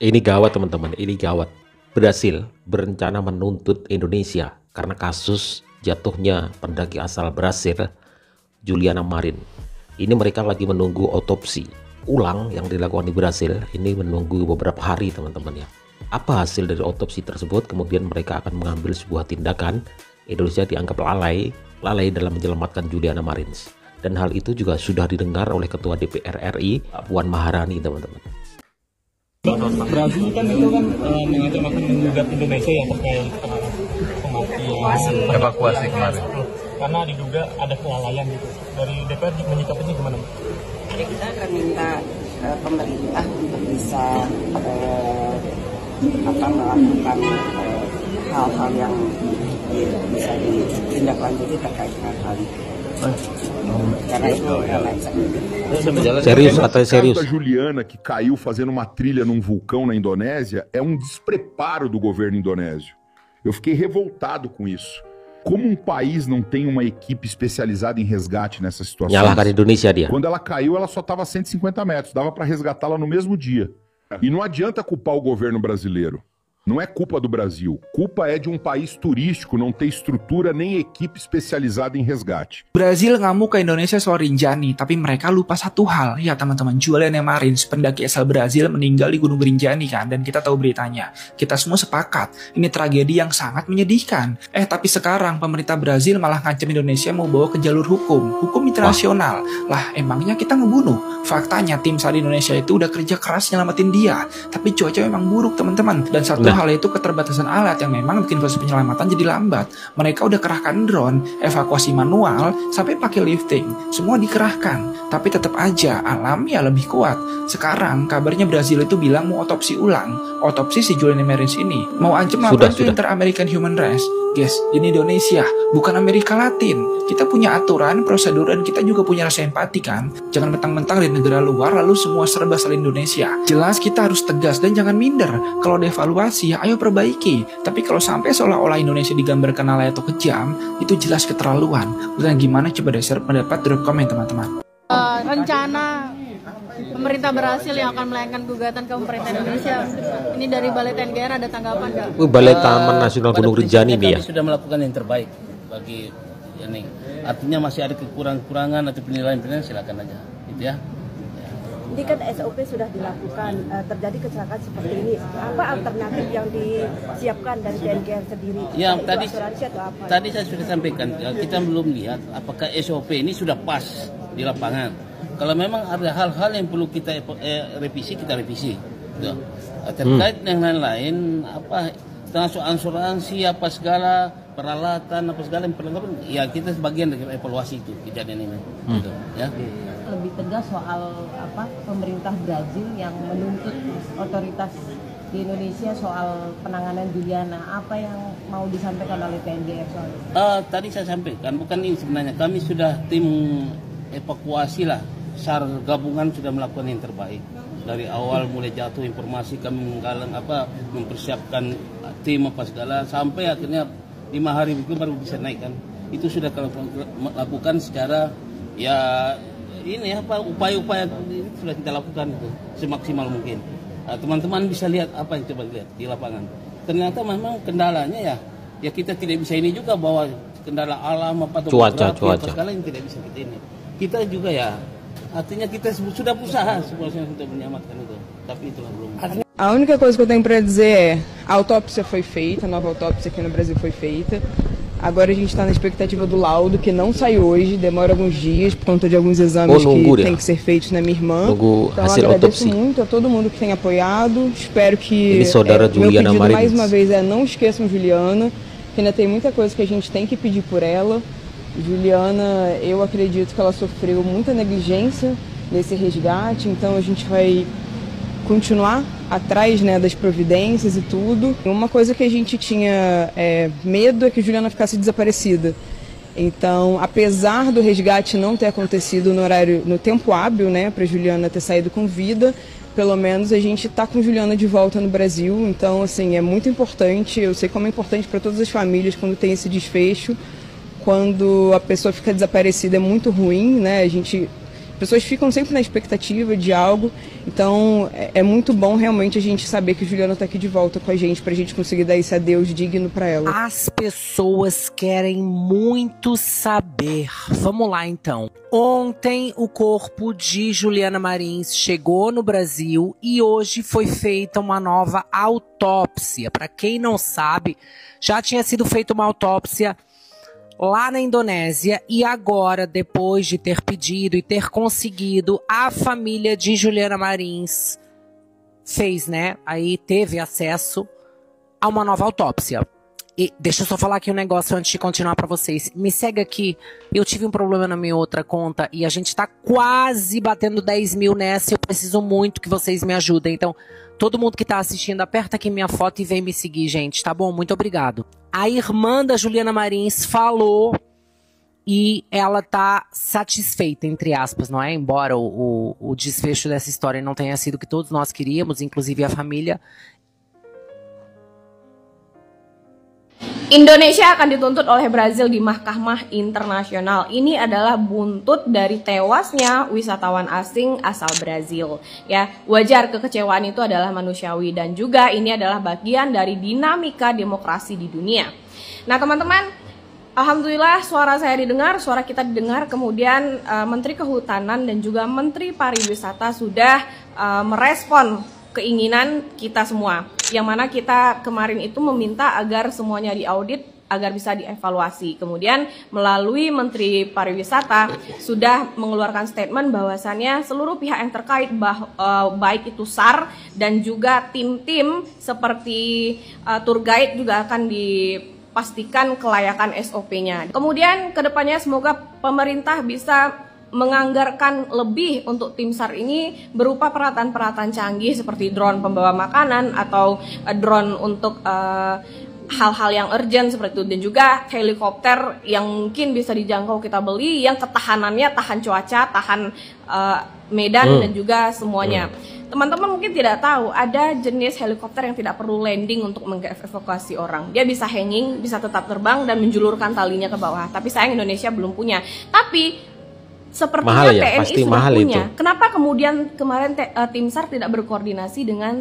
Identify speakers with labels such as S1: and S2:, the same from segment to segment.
S1: Ini gawat teman-teman, ini gawat. Brasil berencana menuntut Indonesia karena kasus jatuhnya pendaki asal Brasil, Juliana Marin. Ini mereka lagi menunggu otopsi ulang yang dilakukan di Brasil. Ini menunggu beberapa hari teman-teman ya. Apa hasil dari otopsi tersebut? Kemudian mereka akan mengambil sebuah tindakan. Indonesia dianggap lalai dalam menyelamatkan Juliana Marin. Dan hal itu juga sudah didengar oleh Ketua DPR RI, Puan Maharani teman-teman.
S2: Brazil kan itu kan mengancam menggugat Indonesia yang terkait kematian
S3: evakuasi kemarin.
S2: Karena diduga ada kelalaian gitu. Dari DPR menyikapinya gimana?
S4: Jadi kita akan minta pemerintah untuk bisa melakukan hal-hal yang bisa ditindaklanjuti terkait hal itu. Karena itu
S1: serius atau serius.
S5: A Juliana, que caiu fazendo uma trilha num vulcão na Indonésia, é um despreparo do governo indonésio. Eu fiquei revoltado com isso. Como um país não tem uma equipe especializada em resgate nessa situação?
S1: Nyalahkan Indonesia dia.
S5: Quando ela caiu, ela só estava a 150 metros. Dava para resgatá-la no mesmo dia. E não adianta culpar o governo brasileiro. Não é culpa do Brasil. Culpa é de um país turístico não ter estrutura nem equipe especializada em resgate.
S6: Brazil ngamuk ke Indonesia soal Rinjani, tapi mereka lupa satu hal. Ya teman-teman, Juliana Marin, pendaki asal Brazil meninggal di Gunung Rinjani kan, dan kita tahu beritanya. Kita semua sepakat, ini tragedi yang sangat menyedihkan. Tapi sekarang pemerintah Brazil malah ngancam Indonesia mau bawa ke jalur hukum internasional. Lah, emangnya kita ngebunuh? Faktanya tim SAR Indonesia itu udah kerja keras nyelamatin dia, tapi cuaca memang buruk teman-teman. Dan satu hal itu keterbatasan alat yang memang bikin proses penyelamatan jadi lambat. Mereka udah kerahkan drone, evakuasi manual, sampai pakai lifting. Semua dikerahkan, tapi tetap aja alam ya lebih kuat. Sekarang kabarnya Brazil itu bilang mau otopsi ulang. Otopsi si Juliana Marin ini. Mau ancam laporan ke Inter-American Human Rights. Guys, ini Indonesia, bukan Amerika Latin. Kita punya aturan, prosedur, dan kita juga punya rasa empati kan. Jangan mentang-mentang di negara luar lalu semua serba salah Indonesia. Jelas kita harus tegas dan jangan minder. Kalau ada evaluasi, ya ayo perbaiki. Tapi kalau sampai seolah-olah Indonesia digambarkan lalai atau kejam, itu jelas keterlaluan. Dan gimana coba share pendapat, drop komen teman-teman.
S7: Rencana pemerintah Brasil yang akan melayangkan gugatan ke pemerintah Indonesia. Ini dari Balai TNGR ada tanggapan nggak?
S1: Balai Taman Nasional Gunung Rinjani nih ya.
S3: Kami sudah melakukan yang terbaik bagi ini. Artinya masih ada kekurangan atau penilaian silakan aja, gitu ya.
S8: Ini kan SOP sudah dilakukan, terjadi kecelakaan seperti ini. Apa alternatif yang disiapkan dari TNGR sendiri?
S3: Ya,
S8: apa?
S3: Tadi saya sudah sampaikan, kita belum lihat apakah SOP ini sudah pas di lapangan. Kalau memang ada hal-hal yang perlu kita revisi, kita revisi. Gitu. Terkait yang lain-lain, apa termasuk asuransi, apa segala peralatan, apa segala yang perlengkapan, ya kita sebagian dari evaluasi itu kejadian ini. Gitu, ya.
S9: Lebih tegas soal apa pemerintah Brazil yang menuntut otoritas di Indonesia soal penanganan Juliana. Apa yang mau disampaikan oleh TNGR soal itu?
S3: Tadi saya sampaikan, bukan ini sebenarnya. Kami sudah tim evakuasi lah. SAR gabungan sudah melakukan yang terbaik. Dari awal mulai jatuh informasi kami mempersiapkan tim apa segala sampai akhirnya 5 hari itu baru bisa naik kan. Itu sudah kami lakukan secara ya ini upaya-upaya ini sudah kita lakukan itu semaksimal mungkin. Teman-teman bisa lihat apa yang coba lihat di lapangan. Ternyata memang kendalanya ya kita tidak bisa ini juga bahwa kendala alam apa
S1: cuaca
S3: segala yang tidak bisa kita ini. Kita juga ya artinya kita sudah berusaha semuanya untuk menyelamatkan itu, tapi itulah belum.
S10: A única coisa que eu tenho para dizer é a autópsia foi feita, a nova autópsia aqui no Brasil foi feita. Agora a gente está na expectativa do laudo, que não sai hoje, demora alguns dias por conta de alguns exames que tem que ser feitos na minha irmã. Então eu agradeço muito a todo mundo que tem apoiado. Espero que meu pedido mais uma vez é não esqueçam Juliana, que ainda tem muita coisa que a gente tem que pedir por ela. Juliana, eu acredito que ela sofreu muita negligência nesse resgate, então a gente vai continuar atrás, né, das providências e tudo. Uma coisa que a gente tinha medo é que Juliana ficasse desaparecida. Então, apesar do resgate não ter acontecido no tempo hábil, né, para Juliana ter saído com vida, pelo menos a gente está com Juliana de volta no Brasil. Então, assim, é muito importante. Eu sei como é importante para todas as famílias quando tem esse desfecho. Quando a pessoa fica desaparecida é muito ruim, né? A gente pessoas ficam sempre na expectativa de algo, então é muito bom realmente a gente saber que Juliana tá aqui de volta com a gente, pra gente conseguir dar esse adeus digno pra ela.
S11: As pessoas querem muito saber. Vamos lá então. Ontem o corpo de Juliana Marins chegou no Brasil e hoje foi feita uma nova autópsia. Para quem não sabe, já tinha sido feita uma autópsia lá na Indonésia e agora, depois de ter pedido e ter conseguido, a família de Juliana Marins fez, né? Aí teve acesso a uma nova autópsia. E deixa eu só falar aqui um negócio antes de continuar pra vocês. Me segue aqui. Eu tive um problema na minha outra conta e a gente tá quase batendo 10 mil nessa. Eu preciso muito que vocês me ajudem. Então, todo mundo que tá assistindo, aperta aqui minha foto e vem me seguir, gente. Tá bom? Muito obrigado. A irmã da Juliana Marins falou e ela tá satisfeita, entre aspas, não é? Embora o desfecho dessa história não tenha sido o que todos nós queríamos, inclusive a família.
S12: Indonesia akan dituntut oleh Brazil di Mahkamah Internasional. Ini adalah buntut dari tewasnya wisatawan asing asal Brazil. Ya, wajar kekecewaan itu adalah manusiawi dan juga ini adalah bagian dari dinamika demokrasi di dunia. Nah, teman-teman, alhamdulillah suara saya didengar, suara kita didengar. Kemudian Menteri Kehutanan dan juga Menteri Pariwisata sudah merespon keinginan kita semua, yang mana kita kemarin itu meminta agar semuanya diaudit agar bisa dievaluasi. Kemudian melalui Menteri Pariwisata sudah mengeluarkan statement bahwasannya seluruh pihak yang terkait baik itu SAR dan juga tim-tim seperti tour guide juga akan dipastikan kelayakan SOP-nya. Kemudian kedepannya semoga pemerintah bisa menganggarkan lebih untuk tim SAR ini berupa peralatan-peralatan canggih seperti drone pembawa makanan atau drone untuk hal-hal yang urgent seperti itu, dan juga helikopter yang mungkin bisa dijangkau kita beli yang ketahanannya tahan cuaca, tahan medan dan juga semuanya. Teman-teman mungkin tidak tahu ada jenis helikopter yang tidak perlu landing untuk mengevakuasi orang. Dia bisa hanging, bisa tetap terbang dan menjulurkan talinya ke bawah. Tapi sayang Indonesia belum punya. Tapi sepertinya mahal ya, TNI sudah punya. Itu. Kenapa kemudian kemarin tim SAR tidak berkoordinasi dengan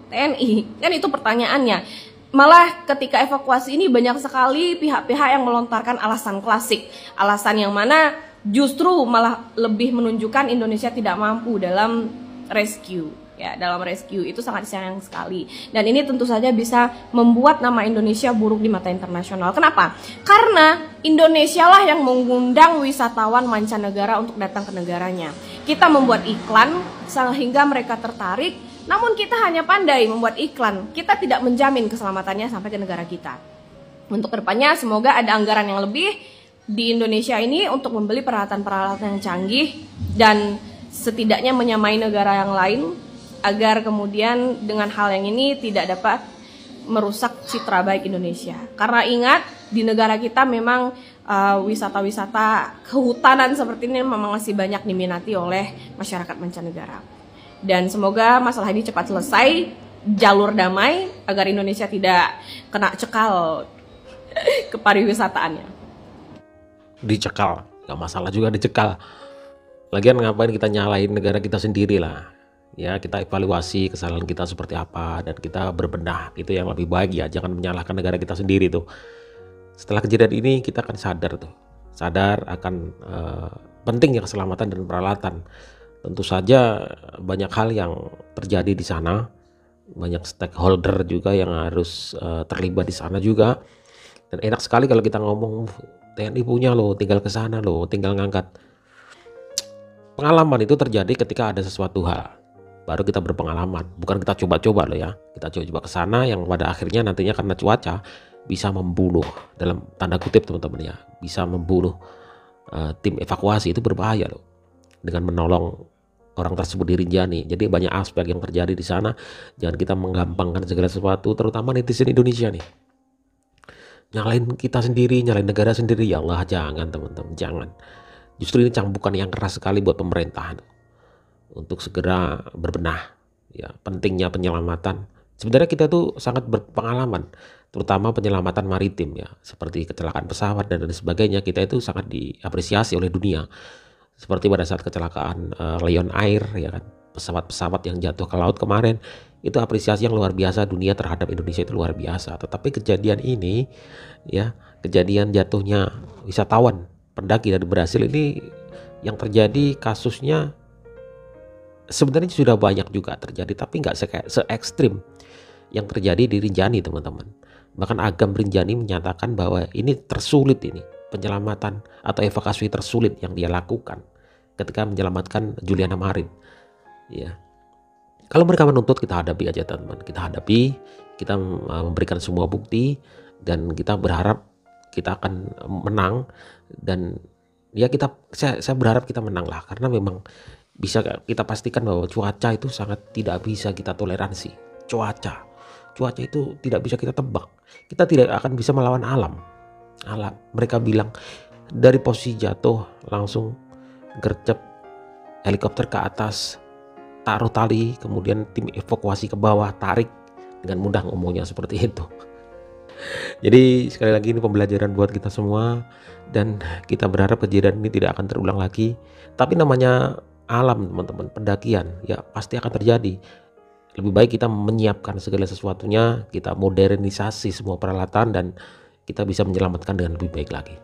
S12: TNI? Kan itu pertanyaannya. Malah ketika evakuasi ini banyak sekali pihak-pihak yang melontarkan alasan klasik. Alasan yang mana justru malah lebih menunjukkan Indonesia tidak mampu dalam rescue. Ya, dalam rescue itu sangat sayang sekali. Dan ini tentu saja bisa membuat nama Indonesia buruk di mata internasional. Kenapa? Karena Indonesia lah yang mengundang wisatawan mancanegara untuk datang ke negaranya. Kita membuat iklan sehingga mereka tertarik, namun kita hanya pandai membuat iklan. Kita tidak menjamin keselamatannya sampai ke negara kita. Untuk kedepannya semoga ada anggaran yang lebih di Indonesia ini untuk membeli peralatan-peralatan yang canggih dan setidaknya menyamai negara yang lain, agar kemudian dengan hal yang ini tidak dapat merusak citra baik Indonesia. Karena ingat, di negara kita memang wisata-wisata kehutanan seperti ini memang masih banyak diminati oleh masyarakat mancanegara. Dan semoga masalah ini cepat selesai, jalur damai, agar Indonesia tidak kena cekal ke pariwisataannya.
S1: Dicekal, gak masalah juga dicekal. Lagian ngapain kita nyalain negara kita sendiri lah. Ya, kita evaluasi kesalahan kita seperti apa dan kita berbenah, itu yang lebih baik ya. Jangan menyalahkan negara kita sendiri tuh. Setelah kejadian ini kita akan sadar akan pentingnya keselamatan dan peralatan. Tentu saja banyak hal yang terjadi di sana, banyak stakeholder juga yang harus terlibat di sana juga. Dan enak sekali kalau kita ngomong TNI punya loh, tinggal ke sana loh, tinggal ngangkat. Pengalaman itu terjadi ketika ada sesuatu hal. Baru kita berpengalaman, bukan kita coba-coba loh ya. Kita coba-coba ke sana yang pada akhirnya nantinya karena cuaca bisa membunuh, dalam tanda kutip teman-teman ya, bisa membunuh tim evakuasi. Itu berbahaya loh dengan menolong orang tersebut di Rinjani. Jadi banyak aspek yang terjadi di sana. Jangan kita menggampangkan segala sesuatu, terutama netizen Indonesia nih. Nyalain kita sendiri, nyalain negara sendiri, ya Allah, jangan teman-teman, jangan. Justru ini cambukan yang keras sekali buat pemerintah untuk segera berbenah. Ya, pentingnya penyelamatan. Sebenarnya kita tuh sangat berpengalaman, terutama penyelamatan maritim ya, seperti kecelakaan pesawat dan lain sebagainya. Kita itu sangat diapresiasi oleh dunia. Seperti pada saat kecelakaan Lion Air, ya kan, pesawat-pesawat yang jatuh ke laut kemarin, itu apresiasi yang luar biasa dunia terhadap Indonesia itu luar biasa. Tetapi kejadian ini, ya, kejadian jatuhnya wisatawan pendaki dari Brasil ini yang terjadi kasusnya sebenarnya sudah banyak juga terjadi, tapi nggak se-ekstrim yang terjadi di Rinjani, teman-teman. Bahkan Agam Rinjani menyatakan bahwa ini tersulit, ini penyelamatan atau evakuasi tersulit yang dia lakukan ketika menyelamatkan Juliana Marin. Ya, kalau mereka menuntut, kita hadapi aja, teman-teman. Kita hadapi, kita memberikan semua bukti, dan kita berharap kita akan menang. Dan ya saya berharap kita menang lah, karena memang bisa kita pastikan bahwa cuaca itu sangat tidak bisa kita toleransi. Cuaca itu tidak bisa kita tebak. Kita tidak akan bisa melawan alam. Mereka bilang dari posisi jatuh langsung gercep helikopter ke atas, taruh tali, kemudian tim evakuasi ke bawah, tarik, dengan mudah ngomongnya seperti itu. Jadi sekali lagi ini pembelajaran buat kita semua, dan kita berharap kejadian ini tidak akan terulang lagi. Tapi namanya alam, teman-teman, pendakian ya pasti akan terjadi. Lebih baik kita menyiapkan segala sesuatunya, kita modernisasi semua peralatan, dan kita bisa menyelamatkan dengan lebih baik lagi.